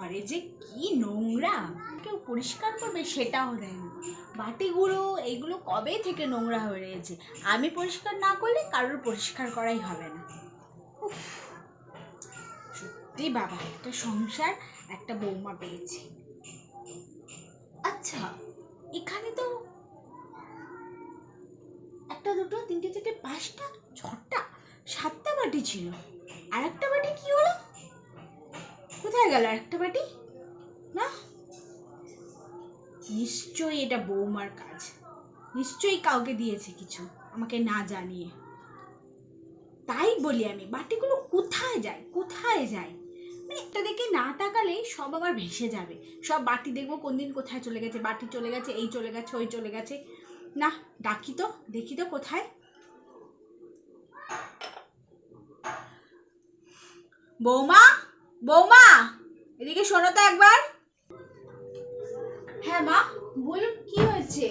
ঘরে যে কি নোংরা, কেউ পরিষ্কার করবে সেটাও দেয় না। বাটিগুলো এইগুলো কবে থেকে নোংরা হয়ে রয়েছে, আমি পরিষ্কার না করলে কারোর পরিষ্কার করাই হবে না। সত্যি বাবা, একটা সংসার, একটা বৌমা পেয়েছি। আচ্ছা, এখানে তো একটা, দুটো, তিনটে, চারটে, পাঁচটা, ছটা, সাতটা বাটি ছিল। আর একটা বাটি কি হলো? কোথায় গেল একটা বাটি? না, নিশ্চয়ই এটা বৌমার কাজ, নিশ্চয়ই কাউকে দিয়েছে কিছু আমাকে না জানিয়ে। তাই বলি আমি, বাটিগুলো কোথায় যায়, কোথায় যায়? মানে একটা দিকে না তাকালেই সব আমার ভেসে যাবে। সব বাটি দেখবো কোন দিন কোথায় চলে গেছে, বাটি চলে গেছে, এই চলে গেছে, ওই চলে গেছে। না, ডাকি তো, দেখি তো কোথায়। বৌমা, বৌমা, এদিকে শোনো তো একবার। হ্যাঁ মা, বলুন কি হয়েছে?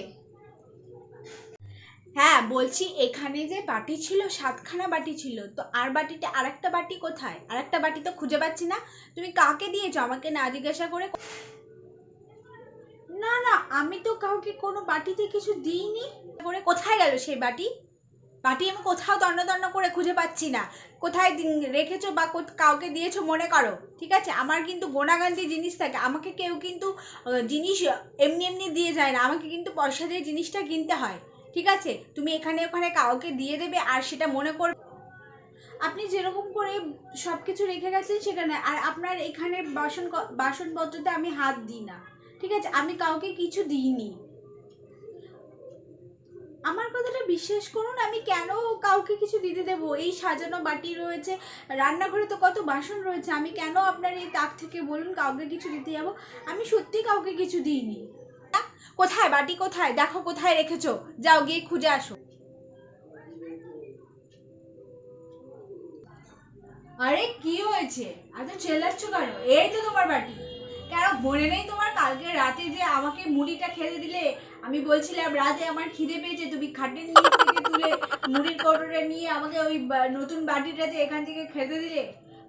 হ্যাঁ বলছি, এখানে যে বাটি ছিল, 7খানা বাটি ছিল, তো আর বাটিটা, আরেকটা বাটি কোথায়? আরেকটা বাটি তো খুঁজে পাচ্ছি না। তুমি কাকে দিয়েছো আমাকে না জিজ্ঞাসা করে? না না, আমি তো কাউকে কোনো বাটিতে কিছু দিইনি। করে কোথায় গেল সেই বাটি? বাটি আমি কোথাও তন্ন তন্ন করে খুঁজে পাচ্ছি না। কোথায় রেখেছো বা কাউকে দিয়েছো মনে করো, ঠিক আছে? আমার কিন্তু গোনাগান্তি জিনিস থাকে, আমাকে কেউ কিন্তু জিনিস এমনি এমনি দিয়ে যায় না, আমাকে কিন্তু পয়সা দিয়ে জিনিসটা কিনতে হয়, ঠিক আছে? তুমি এখানে ওখানে কাউকে দিয়ে দেবে আর সেটা মনে করবে আপনি যেরকম করে সব কিছু রেখে গেছেন সেখানে। আর আপনার এখানে বাসনপত্রতে আমি হাত দিই না, ঠিক আছে? আমি কাউকে কিছু দিইনি। আমার কথাটা বিশ্বাস করুন, আমি কেন কাউকে কিছু দিতে দেবো? এই সাজানো বাটি রয়েছে, রান্নাঘরে তো কত বাসন রয়েছে, আমি কেন আপনার এই তাক থেকে বলুন কাউকে কিছু দিতে যাবো? আমি সত্যি কাউকে কিছু দিইনি। কোথায় বাটি, কোথায়? দেখো কোথায় রেখেছো, যাও গিয়ে খুঁজে আসো। আরে কি হয়েছে, এত চেল্লাচ্ছ কেন? এই তো তোমার বাটি। কেন মনে নেই তোমার কালকে রাতে যে আমাকে মুড়িটা খেতে দিলে? আমি বলছিলাম রাতে আমার খিদে পেয়েছে, তুমি খাটের নিচ থেকে তুলে মুড়ির কৌটোটা নিয়ে আমাকে ওই নতুন বাটিটাতে এখান থেকে খেতে দিলে।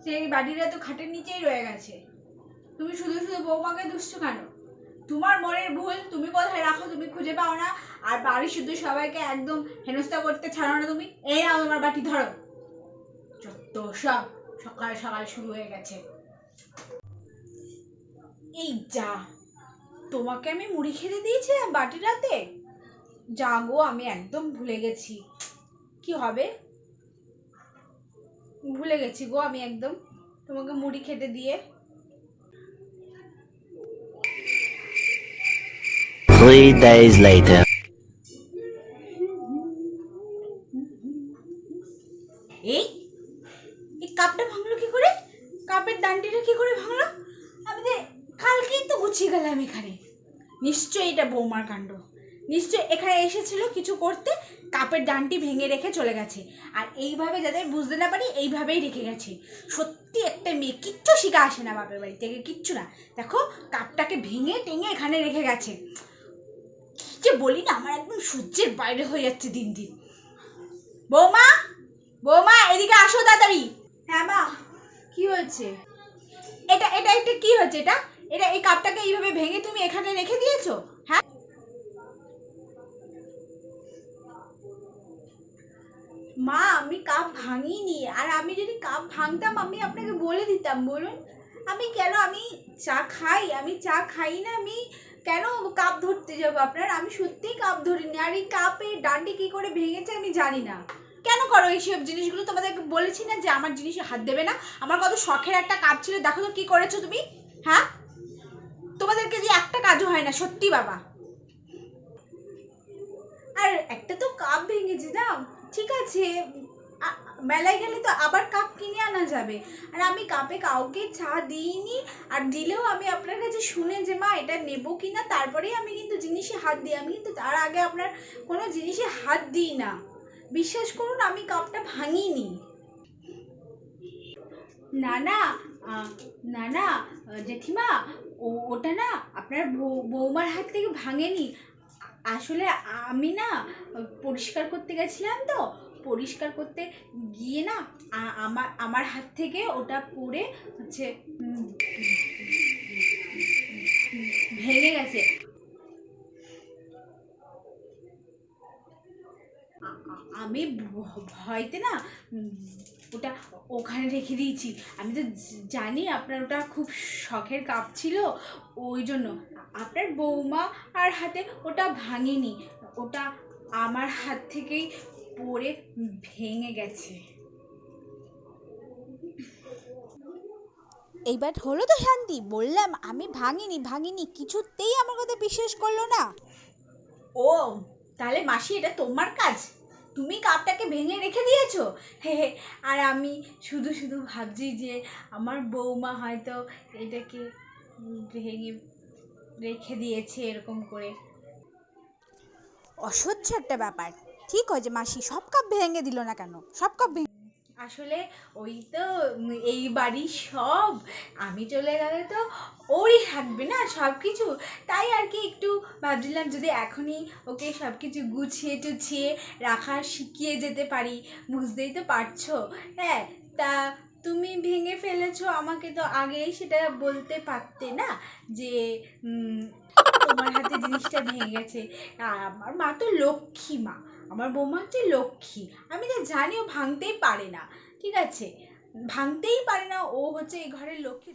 সেই বাটিটা তো খাটের নিচেই রয়ে গেছে। তুমি শুধু শুধু বৌমাকে দুষছো কেন? তোমার মনের ভুল, তুমি কোথায় রাখো তুমি খুঁজে পাও না, আর বাড়ি শুধু সবাইকে একদম হেনস্থা করতে ছাড়ো না তুমি। এই নাও তোমার বাটি, ধরো। যত সব সকাল সকাল শুরু হয়ে গেছে। এই যা, তোমাকে আমি মুড়ি খেতে দিয়েছিলাম বাটিটাতে? যা গো, আমি একদম ভুলে গেছি। কি হবে, ভুলে গেছি গো আমি একদম তোমাকে মুড়ি খেতে দিয়ে। 3 days later. এই এই কাপটা ভাঙলো কি করে? কাপের দান্ডিটা কি করে ভাঙলো? আমি তো কালকেই তো গুছিয়ে গেলাম এখানে। নিশ্চয়ই এটা বৌমার কাণ্ড। নিশ্চয়ই এখানে এসেছিল কিছু করতে, কাপের ডান্ডি ভেঙে রেখে চলে গেছে। আর এইভাবে যাতে বুঝতে না পারি এইভাবেই রেখে গেছে। সত্যি একটা মেয়ে, কিচ্ছু শিখা আসে না বাপের বাড়ি থেকে, কিচ্ছু না। দেখো কাপটাকে ভেঙে টেঙে এখানে রেখে গেছে। কি যে বলি না, আমার একদম সহ্যের বাইরে হয়ে যাচ্ছে দিন দিন। বৌমা, বৌমা, এদিকে আসো তাড়াতাড়ি। হ্যাঁ মা, কি হয়েছে? এটা এটা এটা কি হয়েছে? এটা এটা এই কাপটাকে এইভাবে ভেঙে তুমি এখানে রেখে দিয়েছো? হ্যাঁ মা, আমি কাপ ভাঙিনি। আর আমি যদি কাপ ভাঙতাম আমি আপনাকে বলে দিতাম, বলুন। আমি কেন, আমি চা খাই, আমি চা খাই না, আমি কেন কাপ ধরতে যাবো আপনার? আমি সত্যিই কাপ ধরিনি। আর এই কাপের ডান্ডি কি করে ভেঙেছে আমি জানি না। কেন করো এইসব জিনিসগুলো? তোমাদেরকে বলেছি না যে আমার জিনিসে হাত দেবে না? আমার কত শখের একটা কাপ ছিল, দেখো তো কি করেছো তুমি। হ্যাঁ, তোমাদেরকে যে একটা কাজও হয় না, সত্যি বাবা। আর একটা তো কাপ ভেঙেছে না, ঠিক আছে, মেলায় গেলে তো আবার কাপ কিনে আনা যাবে। আর আমি কাপে কাউকে চা দিইনি। আর দিলেও আমি আপনার কাছে শুনে যে মা এটা নেবো কিনা তারপরেই আমি কিন্তু জিনিসে হাত দিই। আমি কিন্তু তার আগে আপনার কোনো জিনিসে হাত দিই না। বিশ্বাস করুন, আমি কাপটা ভাঙিনি। না না, না না, জেঠিমা, ওটা না আপনার বৌমার হাত থেকে ভাঙেনি। আসলে আমি না পরিষ্কার করতে গেছিলাম, তো পরিষ্কার করতে গিয়ে না আমার আমার হাত থেকে ওটা পড়ে হচ্ছে ভেঙে গেছে। আমি ভয়তে না ওটা ওখানে রেখে দিয়েছি। আমি তো জানি আপনার ওটা খুব শখের কাপ ছিল, ওই জন্য। আপনার বৌমা আর হাতে ওটা ভাঙেনি, ওটা আমার হাত থেকেই পড়ে ভেঙে গেছে। এইবার হলো তো শান্তি? বললাম আমি ভাঙিনি, কিছুতেই আমার কথা বিশ্বাস করলো না। ও তাহলে মাসি এটা তোমার কাজ, তুমি কাপটাকে ভেঙে রেখে দিয়েছো। হে হে, আর আমি শুধু শুধু ভাবছি যে আমার বৌমা হয়তো এটাকে ভেঙে রেখে দিয়েছে এরকম করে। অসহ্য একটা ব্যাপার। ঠিক হয়েছে মাসি সব কাপ ভেঙে দিল না কেন? সব কাপ আসলে ওই তো এই বাড়ির সব, আমি চলে গেলে তো ওরই থাকবে না সব কিছু। তাই আর কি একটু ভাবছিলাম যদি এখনই ওকে সব কিছু গুছিয়ে টুছিয়ে রাখা শিখিয়ে যেতে পারি। বুঝতেই তো পারছো। হ্যাঁ, তা তুমি ভেঙে ফেলেছো, আমাকে তো আগেই সেটা বলতে পারতে না যে তোমার হাতে জিনিসটা ভেঙে গেছে। আর আমার মা তো লক্ষ্মী মা, আমার বৌমা হচ্ছে লক্ষ্মী। আমি তো জানি ও ভাঙতেই পারে না, ঠিক আছে, ভাঙতেই পারে না, ও হচ্ছে এই ঘরের লক্ষ্মী।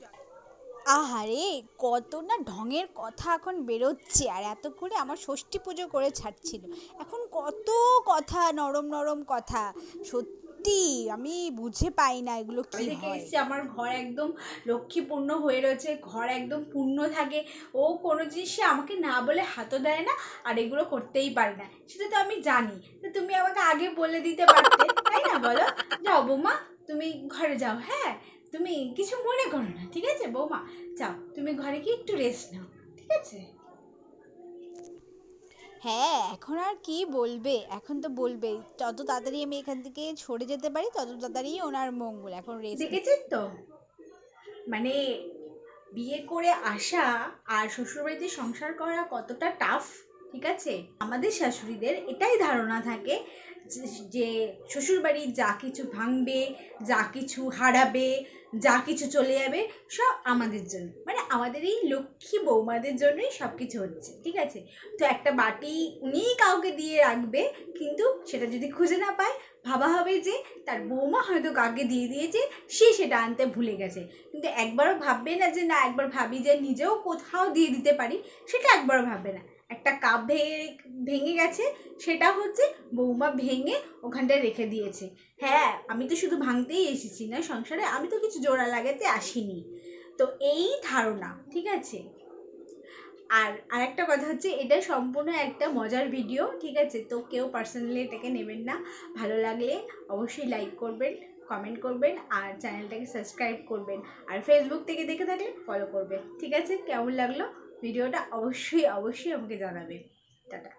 আহারে, কত না ঢঙের কথা এখন বেরোচ্ছে। আর এত করে আমার ষষ্ঠী পুজো করে ছাড়ছিল, এখন কত কথা, নরম নরম কথা। সত্যি আমি বুঝে পাই না এগুলো কি থেকে হয়। এসছে, আমার ঘর একদম লক্ষ্মীপূর্ণ হয়ে রয়েছে, ঘর একদম পূর্ণ থাকে। ও কোনো জিনিসে আমাকে না বলে হাতও দেয় না, আর এগুলো করতেই পারে না, সেটা তো আমি জানি। তো তুমি আমাকে আগে বলে দিতে পারতে, তাই না বলো? যাও বৌমা, তুমি ঘরে যাও। হ্যাঁ, তুমি কিছু মনে করো না, ঠিক আছে বৌমা? যাও তুমি ঘরে গিয়ে একটু রেস্ট নাও, ঠিক আছে? হ্যাঁ, এখন আর কি বলবে? এখন তো বলবে যত তাড়াতাড়ি আমি এখান থেকে সরে যেতে পারি তত তাড়াতাড়ি ওনার মঙ্গল। এখন রেস্ট। দেখেছেন তো, মানে বিয়ে করে আসা আর শ্বশুরবাড়িতে সংসার করা কতটা টাফ, ঠিক আছে? আমাদের শাশুড়িদের এটাই ধারণা থাকে যে শ্বশুরবাড়ি যা কিছু ভাঙবে, যা কিছু হারাবে, যা কিছু চলে যাবে, সব আমাদের জন্য, মানে আমাদের এই লক্ষ্মী বৌমাদের জন্যই সব কিছু হচ্ছে, ঠিক আছে? তো একটা বাটি উনিই কাউকে দিয়ে রাখবে, কিন্তু সেটা যদি খুঁজে না পায়, ভাবা হবে যে তার বৌমা হয়তো কাউকে দিয়ে দিয়েছে, সে সেটা আনতে ভুলে গেছে। কিন্তু একবারও ভাববে না যে না, একবার ভাবি যে নিজেও কোথাও দিয়ে দিতে পারি, সেটা একবারও ভাববে না। একটা কাপ ভেঙে গেছে, সেটা হচ্ছে বৌমা ভেঙে ওখানটায় রেখে দিয়েছে। হ্যাঁ, আমি তো শুধু ভাঙতেই এসেছি না সংসারে, আমি তো কিছু জোড়া লাগাতে আসিনি। তো এই ধারণা, ঠিক আছে? আর আরেকটা কথা হচ্ছে, এটা সম্পূর্ণ একটা মজার ভিডিও, ঠিক আছে? তো কেউ পার্সোনালি এটাকে নেবেন না। ভালো লাগলে অবশ্যই লাইক করবেন, কমেন্ট করবেন, আর চ্যানেলটাকে সাবস্ক্রাইব করবেন। আর ফেসবুক থেকে দেখে থাকলে ফলো করবেন, ঠিক আছে? কেমন লাগলো ভিডিওটা অবশ্যই অবশ্যই আমাকে জানাবেন। টাটা।